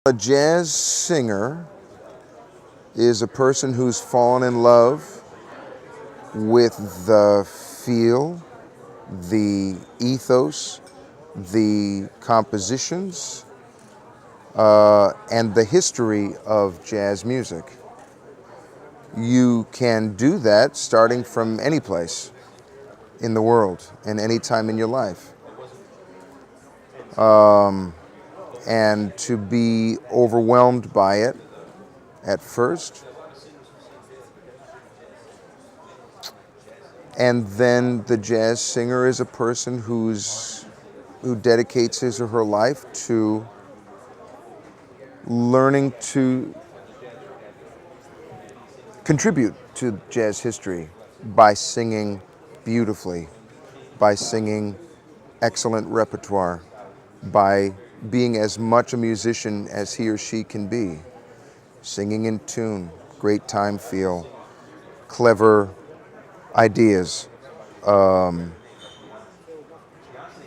A jazz singer is a person who's fallen in love with the feel, the ethos, the compositions, and the history of jazz music. You can do that starting from any place in the world and any time in your life. And to be overwhelmed by it at first, and then the jazz singer is a person who dedicates his or her life to learning to contribute to jazz history by singing beautifully, by singing excellent repertoire, by being as much a musician as he or she can be, singing in tune, great time feel, clever ideas,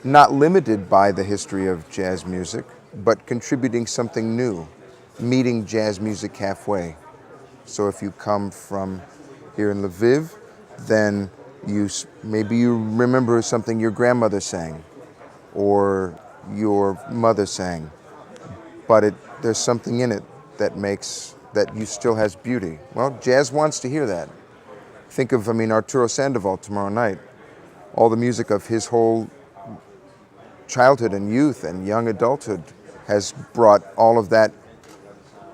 not limited by the history of jazz music, but contributing something new, meeting jazz music halfway. So if you come from here in Lviv, then maybe you remember something your grandmother sang or your mother sang, but there's something in it that makes that you still has beauty. Well, jazz wants to hear that. Think of, Arturo Sandoval tomorrow night. All the music of his whole childhood and youth and young adulthood has brought all of that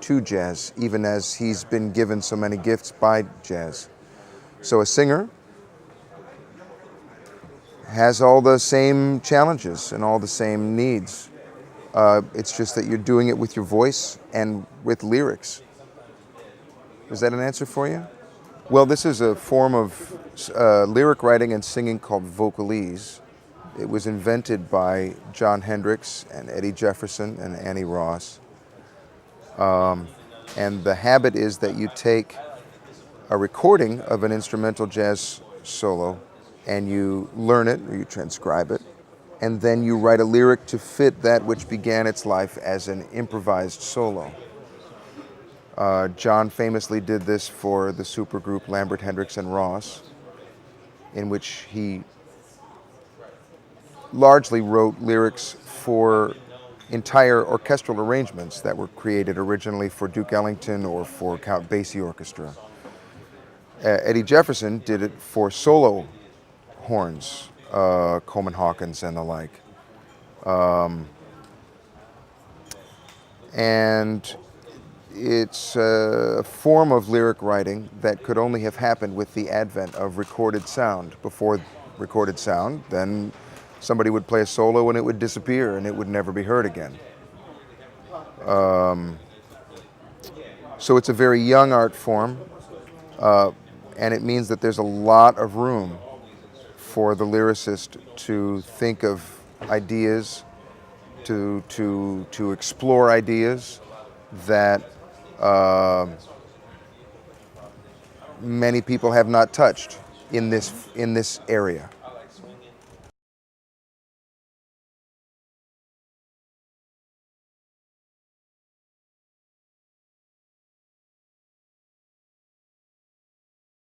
to jazz, even as he's been given so many gifts by jazz. So a singer has all the same challenges and all the same needs. It's just that you're doing it with your voice and with lyrics. Is that an answer for you? Well, this is a form of lyric writing and singing called vocalese. It was invented by John Hendricks and Eddie Jefferson and Annie Ross. And the habit is that you take a recording of an instrumental jazz solo and you learn it or you transcribe it, and then you write a lyric to fit that which began its life as an improvised solo. John famously did this for the supergroup Lambert, Hendricks, and Ross, in which he largely wrote lyrics for entire orchestral arrangements that were created originally for Duke Ellington or for Count Basie Orchestra. Eddie Jefferson did it for solo horns, Coleman Hawkins and the like. And it's a form of lyric writing that could only have happened with the advent of recorded sound. Before recorded sound, then somebody would play a solo and it would disappear and it would never be heard again. So it's a very young art form, and it means that there's a lot of room for the lyricist to think of ideas, to explore ideas that many people have not touched in this area.